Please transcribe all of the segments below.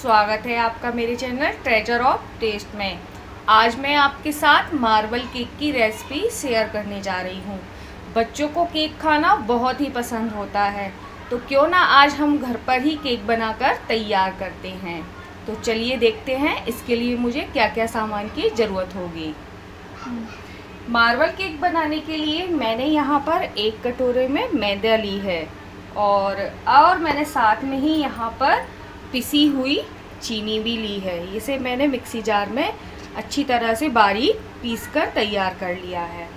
स्वागत है आपका मेरे चैनल ट्रेजर ऑफ टेस्ट में। आज मैं आपके साथ मार्बल केक की रेसिपी शेयर करने जा रही हूँ। बच्चों को केक खाना बहुत ही पसंद होता है, तो क्यों ना आज हम घर पर ही केक बनाकर तैयार करते हैं। तो चलिए देखते हैं इसके लिए मुझे क्या क्या सामान की ज़रूरत होगी। मार्बल केक बनाने के लिए मैंने यहाँ पर 1 कटोरे में मैदा ली है और मैंने साथ में ही यहाँ पर पिसी हुई चीनी भी ली है। इसे मैंने मिक्सी जार में अच्छी तरह से बारीक पीस कर तैयार कर लिया है।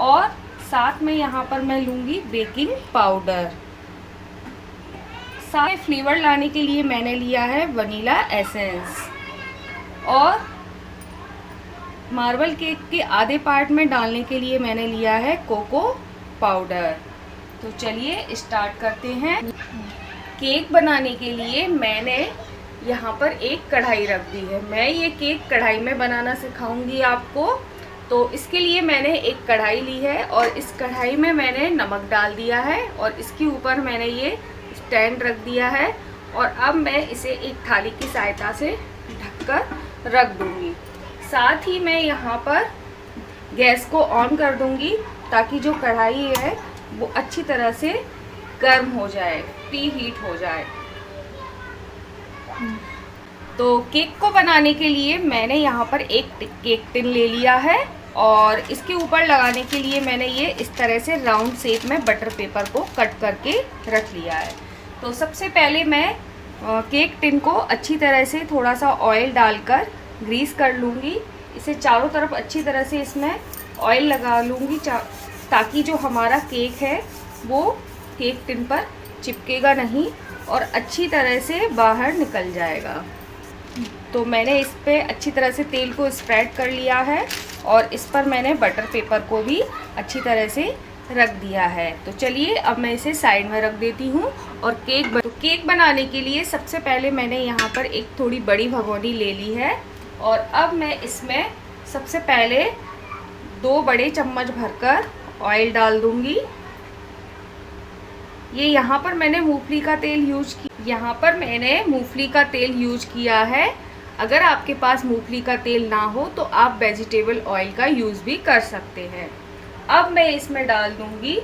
और साथ में यहाँ पर मैं लूँगी बेकिंग पाउडर। साथ में फ्लेवर लाने के लिए मैंने लिया है वनीला एसेंस। और मार्बल केक के आधे पार्ट में डालने के लिए मैंने लिया है कोको पाउडर। तो चलिए स्टार्ट करते हैं। केक बनाने के लिए मैंने यहाँ पर एक कढ़ाई रख दी है। मैं ये केक कढ़ाई में बनाना सिखाऊंगी आपको। तो इसके लिए मैंने एक कढ़ाई ली है और इस कढ़ाई में मैंने नमक डाल दिया है और इसके ऊपर मैंने ये स्टैंड रख दिया है। और अब मैं इसे एक थाली की सहायता से ढककर रख दूँगी। साथ ही मैं यहाँ पर गैस को ऑन कर दूँगी ताकि जो कढ़ाई है वो अच्छी तरह से गर्म हो जाए, प्री हीट हो जाए। तो केक को बनाने के लिए मैंने यहाँ पर एक केक टिन ले लिया है और इसके ऊपर लगाने के लिए मैंने ये इस तरह से राउंड शेप में बटर पेपर को कट करके रख लिया है। तो सबसे पहले मैं केक टिन को अच्छी तरह से थोड़ा सा ऑयल डालकर ग्रीस कर लूँगी। इसे चारों तरफ अच्छी तरह से इसमें ऑयल लगा लूँगी ताकि जो हमारा केक है वो केक टिन पर चिपकेगा नहीं और अच्छी तरह से बाहर निकल जाएगा। तो मैंने इस पे अच्छी तरह से तेल को स्प्रेड कर लिया है और इस पर मैंने बटर पेपर को भी अच्छी तरह से रख दिया है। तो चलिए अब मैं इसे साइड में रख देती हूँ। और केक बनाने के लिए सबसे पहले मैंने यहाँ पर एक थोड़ी बड़ी भगोनी ले ली है और अब मैं इसमें सबसे पहले 2 बड़े चम्मच भरकर ऑयल डाल दूँगी। ये यहाँ पर मैंने मूंगफली का तेल यूज किया है। अगर आपके पास मूंगफली का तेल ना हो तो आप वेजिटेबल ऑयल का यूज़ भी कर सकते हैं। अब मैं इसमें डाल दूँगी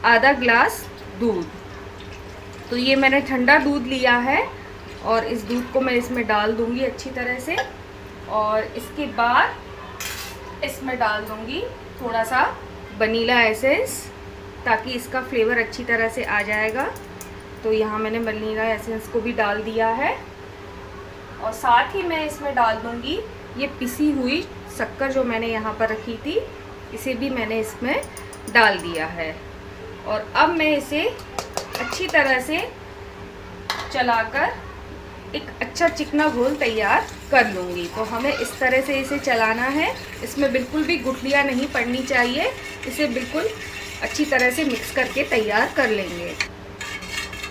आधा ग्लास दूध। तो ये मैंने ठंडा दूध लिया है और इस दूध को मैं इसमें डाल दूँगी अच्छी तरह से। और इसके बाद इसमें डाल दूँगी थोड़ा सा वनीला एसेंस ताकि इसका फ्लेवर अच्छी तरह से आ जाएगा। तो यहाँ मैंने वनीला एसेंस को भी डाल दिया है और साथ ही मैं इसमें डाल दूँगी ये पिसी हुई शक्कर जो मैंने यहाँ पर रखी थी, इसे भी मैंने इसमें डाल दिया है। और अब मैं इसे अच्छी तरह से चलाकर एक अच्छा चिकना घोल तैयार कर लूँगी। तो हमें इस तरह से इसे चलाना है। इसमें बिल्कुल भी गुठलियाँ नहीं पड़नी चाहिए। इसे बिल्कुल अच्छी तरह से मिक्स करके तैयार कर लेंगे।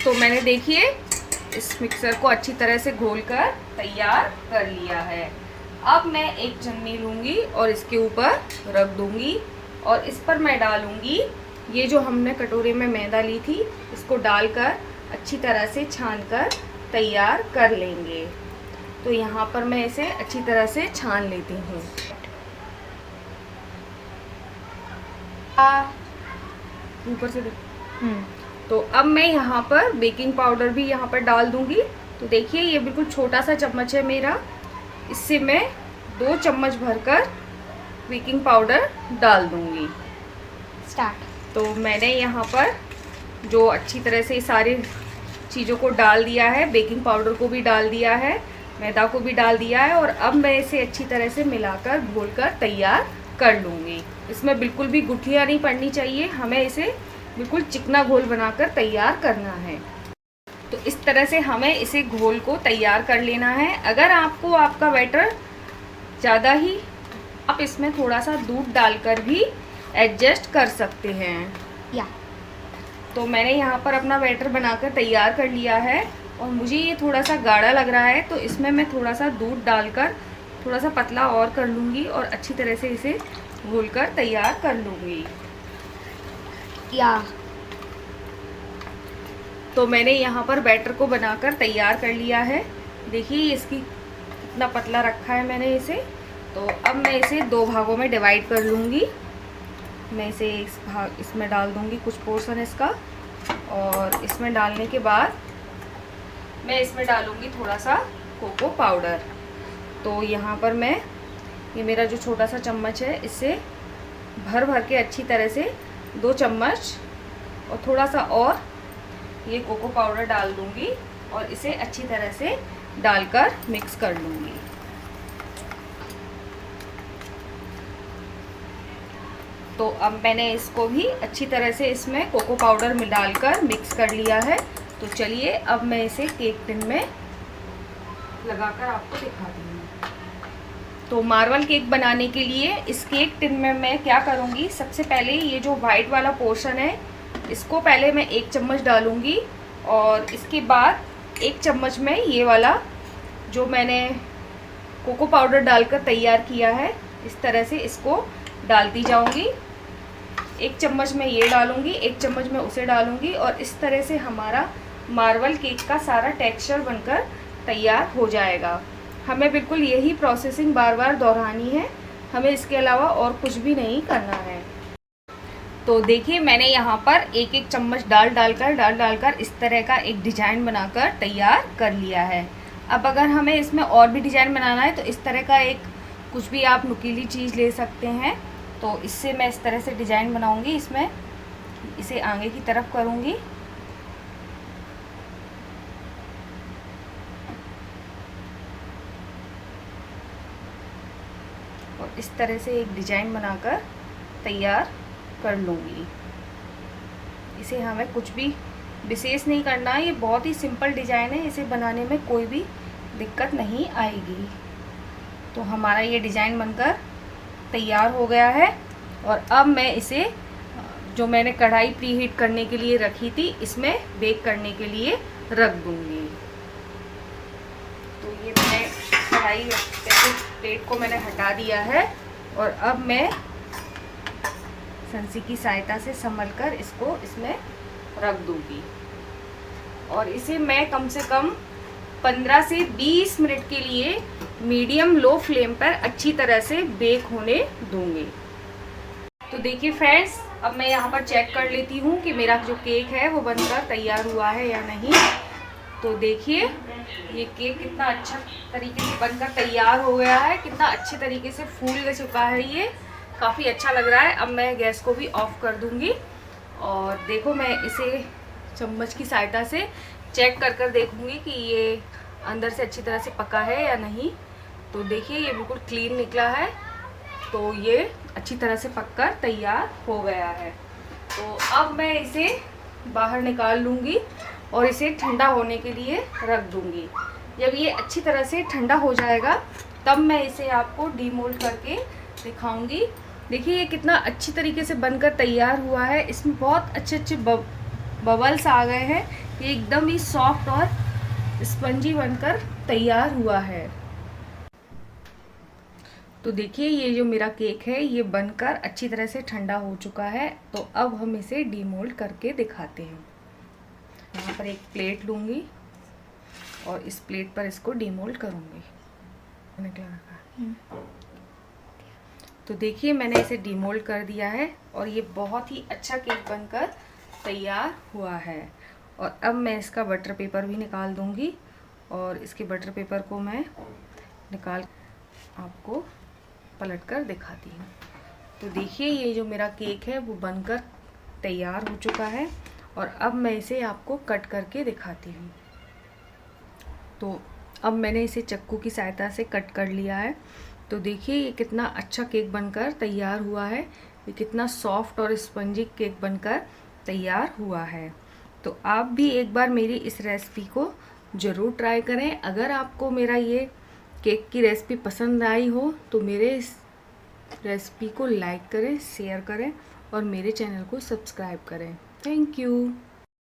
तो मैंने देखिए इस मिक्सर को अच्छी तरह से घोलकर तैयार कर लिया है। अब मैं एक छन्नी लूँगी और इसके ऊपर रख दूँगी और इस पर मैं डालूँगी ये जो हमने कटोरे में मैदा ली थी, इसको डालकर अच्छी तरह से छानकर तैयार कर लेंगे। तो यहाँ पर मैं इसे अच्छी तरह से छान लेती हूँ। ऊपर से तो अब मैं यहाँ पर बेकिंग पाउडर भी यहाँ पर डाल दूँगी। तो देखिए ये बिल्कुल छोटा सा चम्मच है मेरा, इससे मैं 2 चम्मच भरकर बेकिंग पाउडर डाल दूँगी। तो मैंने यहाँ पर जो अच्छी तरह से सारी चीज़ों को डाल दिया है, बेकिंग पाउडर को भी डाल दिया है, मैदा को भी डाल दिया है और अब मैं इसे अच्छी तरह से मिलाकर घोलकर तैयार कर लूँगी। इसमें बिल्कुल भी गुठलियाँ नहीं पड़नी चाहिए। हमें इसे बिल्कुल चिकना घोल बनाकर तैयार करना है। तो इस तरह से हमें इसे घोल को तैयार कर लेना है। अगर आपको आपका बैटर ज़्यादा ही, आप इसमें थोड़ा सा दूध डालकर भी एडजस्ट कर सकते हैं। तो मैंने यहाँ पर अपना बैटर बनाकर तैयार कर लिया है और मुझे ये थोड़ा सा गाढ़ा लग रहा है, तो इसमें मैं थोड़ा सा दूध डालकर थोड़ा सा पतला और कर लूँगी और अच्छी तरह से इसे घोलकर तैयार कर लूँगी। तो मैंने यहाँ पर बैटर को बनाकर तैयार कर लिया है। देखिए इसकी कितना पतला रखा है मैंने इसे। तो अब मैं इसे 2 भागों में डिवाइड कर लूँगी। मैं इसे इसमें डाल दूँगी कुछ पोर्शन इसका, और इसमें डालने के बाद मैं इसमें डालूँगी थोड़ा सा कोको पाउडर। तो यहाँ पर मैं ये मेरा जो छोटा सा चम्मच है इससे भर भर के अच्छी तरह से 2 चम्मच और थोड़ा सा और ये कोको पाउडर डाल दूँगी और इसे अच्छी तरह से डालकर मिक्स कर लूँगी। तो अब मैंने इसको भी अच्छी तरह से इसमें कोको पाउडर में डालकर मिक्स कर लिया है। तो चलिए अब मैं इसे केक टिन में लगाकर आपको दिखाती हूँ। तो मार्बल केक बनाने के लिए इस केक टिन में मैं क्या करूँगी, सबसे पहले ये जो वाइट वाला पोर्शन है इसको पहले मैं 1 चम्मच डालूँगी, और इसके बाद 1 चम्मच में ये वाला जो मैंने कोको पाउडर डालकर तैयार किया है इस तरह से इसको डालती जाऊँगी। 1 चम्मच में ये डालूँगी, 1 चम्मच में उसे डालूँगी, और इस तरह से हमारा मार्बल केक का सारा टेक्सचर बनकर तैयार हो जाएगा। हमें बिल्कुल यही प्रोसेसिंग बार बार दोहरानी है, हमें इसके अलावा और कुछ भी नहीं करना है। तो देखिए मैंने यहाँ पर 1-1 चम्मच डाल डालकर इस तरह का एक डिज़ाइन बनाकर तैयार कर लिया है। अब अगर हमें इसमें और भी डिज़ाइन बनाना है तो इस तरह का एक कुछ भी आप नुकीली चीज़ ले सकते हैं। तो इससे मैं इस तरह से डिज़ाइन बनाऊंगी, इसमें इसे आगे की तरफ करूंगी और इस तरह से एक डिज़ाइन बनाकर तैयार कर लूँगी। इसे हमें कुछ भी विशेष नहीं करना है, ये बहुत ही सिंपल डिज़ाइन है, इसे बनाने में कोई भी दिक्कत नहीं आएगी। तो हमारा ये डिज़ाइन बनकर तैयार हो गया है, और अब मैं इसे जो मैंने कढ़ाई प्रीहीट करने के लिए रखी थी इसमें बेक करने के लिए रख दूँगी। तो ये मैंने कढ़ाई प्लेट को मैंने हटा दिया है, और अब मैं संसी की सहायता से संभलकर इसको इसमें रख दूँगी, और इसे मैं कम से कम 15 से 20 मिनट के लिए मीडियम लो फ्लेम पर अच्छी तरह से बेक होने दूँगी। तो देखिए फ्रेंड्स, अब मैं यहाँ पर चेक कर लेती हूँ कि मेरा जो केक है वो बनकर तैयार हुआ है या नहीं। तो देखिए ये केक कितना अच्छा तरीके से बनकर तैयार हो गया है, कितना अच्छे तरीके से फूल चुका है, ये काफ़ी अच्छा लग रहा है। अब मैं गैस को भी ऑफ कर दूँगी, और देखो मैं इसे चम्मच की सहायता से चेक कर देखूँगी कि ये अंदर से अच्छी तरह से पका है या नहीं। तो देखिए ये बिल्कुल क्लीन निकला है, तो ये अच्छी तरह से पककर तैयार हो गया है। तो अब मैं इसे बाहर निकाल लूँगी और इसे ठंडा होने के लिए रख दूँगी। जब ये अच्छी तरह से ठंडा हो जाएगा तब मैं इसे आपको डीमोल्ड करके दिखाऊंगी। देखिए ये कितना अच्छी तरीके से बनकर तैयार हुआ है, इसमें बहुत अच्छे बबल्स आ गए हैं, ये एकदम ही सॉफ्ट और स्पंजी बनकर तैयार हुआ है। तो देखिए ये जो मेरा केक है ये बनकर अच्छी तरह से ठंडा हो चुका है। तो अब हम इसे डीमोल्ड करके दिखाते हैं। यहाँ पर एक प्लेट लूँगी और इस प्लेट पर इसको डीमोल्ड करूँगी। तो देखिए मैंने इसे डीमोल्ड कर दिया है और ये बहुत ही अच्छा केक बनकर तैयार हुआ है। और अब मैं इसका बटर पेपर भी निकाल दूँगी, और इसके बटर पेपर को मैं निकाल आपको पलट कर दिखाती हूँ। तो देखिए ये जो मेरा केक है वो बनकर तैयार हो चुका है, और अब मैं इसे आपको कट करके दिखाती हूँ। तो अब मैंने इसे चाकू की सहायता से कट कर लिया है। तो देखिए ये कितना अच्छा केक बनकर तैयार हुआ है, ये कितना सॉफ्ट और स्पंजी केक बनकर तैयार हुआ है। तो आप भी एक बार मेरी इस रेसिपी को ज़रूर ट्राई करें। अगर आपको मेरा ये केक की रेसिपी पसंद आई हो तो मेरे इस रेसिपी को लाइक करें, शेयर करें और मेरे चैनल को सब्सक्राइब करें। Thank you.